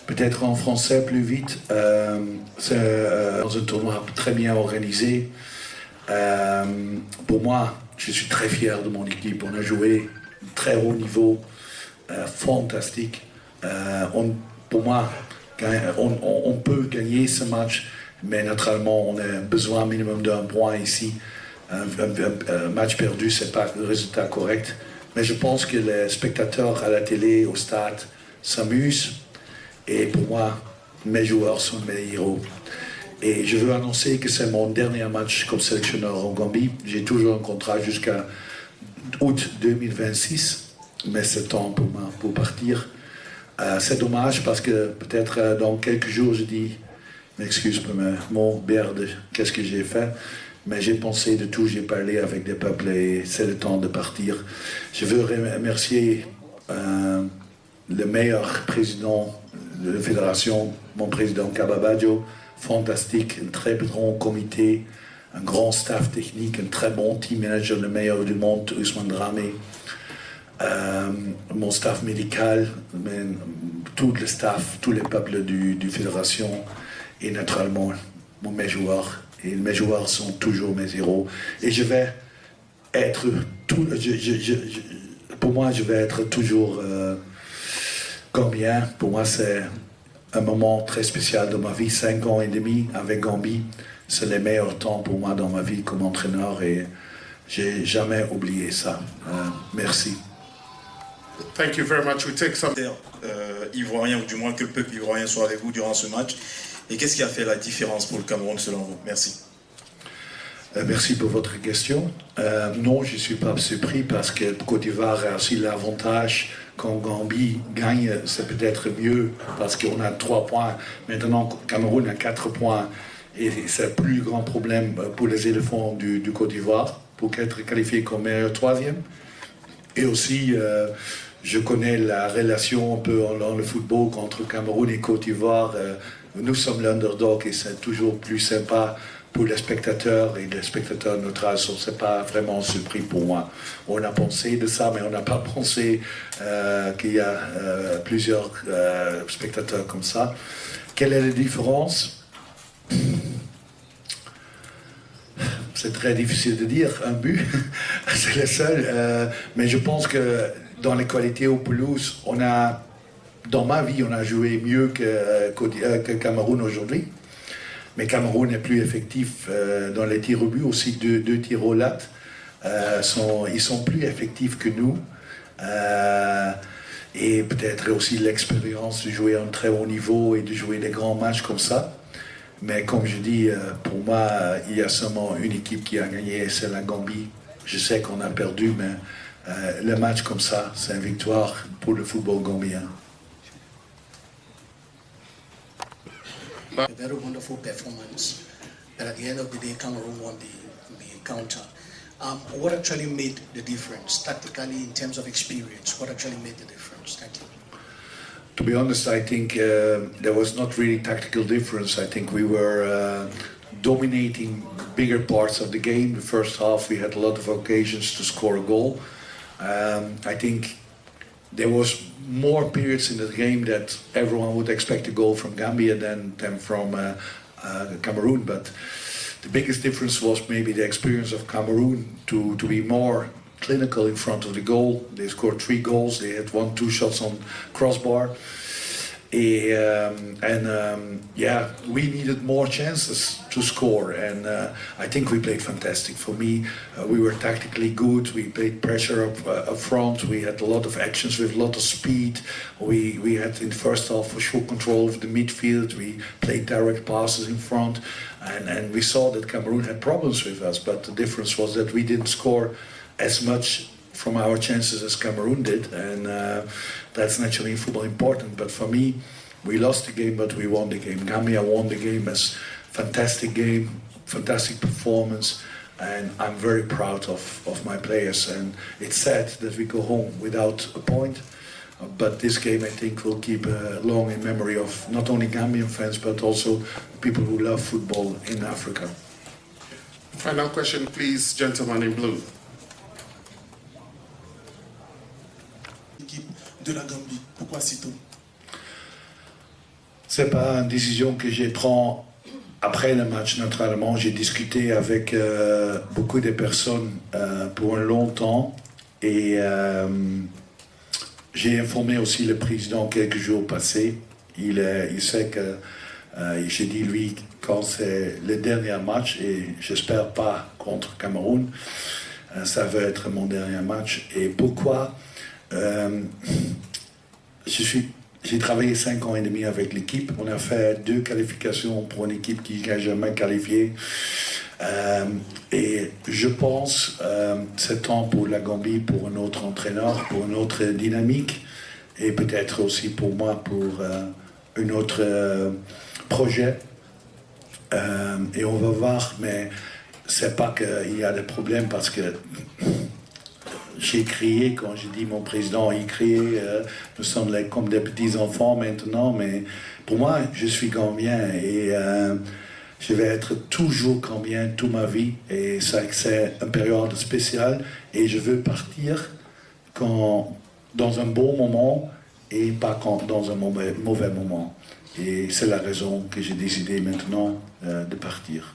Peut-être en français plus vite. C'est dans un tournoi très bien organisé. Pour moi, je suis très fier de mon équipe. On a joué très haut niveau, fantastique. Pour moi, on peut gagner ce match, mais naturellement, on a besoin minimum d'un point ici. Un match perdu, c'est pas le résultat correct. Mais je pense que les spectateurs à la télé, au stade, s'amusent. Et pour moi, mes joueurs sont mes héros. Et je veux annoncer que c'est mon dernier match comme sélectionneur en Gambie. J'ai toujours un contrat jusqu'à août 2026, mais c'est temps pour moi pour partir. C'est dommage parce que peut-être dans quelques jours, je dis, m'excuse pour mon merde, qu'est-ce que j'ai fait? Mais j'ai pensé de tout, j'ai parlé avec des peuples et c'est le temps de partir. Je veux remercier le meilleur président de la fédération, mon président Kababadio, fantastique, un très grand comité, un grand staff technique, un très bon team manager, le meilleur du monde, Ousmane Dramé, mon staff médical, tout le staff, tous les peuples du fédération et naturellement mes joueurs. Et mes joueurs sont toujours mes héros. Et je vais être pour moi, je vais être toujours gambien. Pour moi, c'est un moment très spécial de ma vie. 5 ans et demi avec Gambie, c'est les meilleurs temps pour moi dans ma vie comme entraîneur et j'ai jamais oublié ça. Merci. Thank you very much. We take some... Ivoirien, ou du moins que le peuple ivoirien soit avec vous durant ce match. Et qu'est-ce qui a fait la différence pour le Cameroun selon vous? Merci. Merci pour votre question. Non, je ne suis pas surpris parce que Côte d'Ivoire a aussi l'avantage quand Gambie gagne, c'est peut-être mieux parce qu'on a 3 points. Maintenant, Cameroun a 4 points et c'est le plus grand problème pour les éléphants du Côte d'Ivoire pour être qualifié comme meilleur 3e. Et aussi, je connais la relation un peu dans le football entre Cameroun et Côte d'Ivoire. Nous sommes l'underdog et c'est toujours plus sympa pour les spectateurs et les spectateurs neutrales. Ce n'est pas vraiment surpris pour moi. On a pensé de ça, mais on n'a pas pensé qu'il y a plusieurs spectateurs comme ça. Quelle est la différence? C'est très difficile de dire, un but, c'est le seul. Mais je pense que dans les qualités au pelouse, dans ma vie, on a joué mieux que Cameroun aujourd'hui. Mais Cameroun est plus effectif dans les tirs au but, aussi deux tirs au latte. Ils sont plus effectifs que nous. Et peut-être aussi l'expérience de jouer à un très haut niveau et de jouer des grands matchs comme ça. Mais comme je dis, pour moi, il y a seulement une équipe qui a gagné, c'est la Gambie. Je sais qu'on a perdu, mais le match comme ça, c'est une victoire pour le football gambien. A very wonderful performance, but at the end of the day, Cameroon won the encounter. What actually made the difference, tactically, in terms of experience? What actually made the difference? Thank you. To be honest, I think there was not really tactical difference. I think we were dominating bigger parts of the game. The first half, we had a lot of occasions to score a goal. I think there was more periods in the game that everyone would expect a goal from Gambia than from Cameroon. But the biggest difference was maybe the experience of Cameroon to be more clinical in front of the goal. They scored 3 goals. They had 1-2 shots on crossbar. Yeah, we needed more chances to score, and I think we played fantastic. For me, we were tactically good. We played pressure up front. We had a lot of actions with a lot of speed. We had in the first half for sure control of the midfield. We played direct passes in front, and we saw that Cameroon had problems with us. But the difference was that we didn't score as much from our chances as Cameroon did, and that's naturally in football important. But for me, we lost the game, but we won the game. Gambia won the game as fantastic game, fantastic performance, and I'm very proud of my players. And it's sad that we go home without a point, but this game I think will keep long in memory of not only Gambian fans, but also people who love football in Africa. Final question, please, gentleman in blue. De la Gambie. Pourquoi si tôt? C'est pas une décision que je prends après le match. Naturellement, j'ai discuté avec beaucoup de personnes pour un long temps et j'ai informé aussi le président quelques jours passés. Il sait que j'ai dit lui quand c'est le dernier match et j'espère pas contre Cameroun. Ça va être mon dernier match. Et pourquoi j'ai travaillé 5 ans et demi avec l'équipe. On a fait 2 qualifications pour une équipe qui n'a jamais qualifié. Et je pense c'est temps pour la Gambie, pour un autre entraîneur, pour une autre dynamique et peut-être aussi pour moi pour un autre projet. Et on va voir, mais c'est pas qu'il y a des problèmes parce que j'ai crié quand j'ai dit mon président, il criait, nous sommes comme des petits enfants maintenant, mais pour moi, je suis Gambien et je vais être toujours Gambien toute ma vie et c'est une période spéciale et je veux partir dans un bon moment et pas dans un mauvais moment. Et c'est la raison que j'ai décidé maintenant de partir.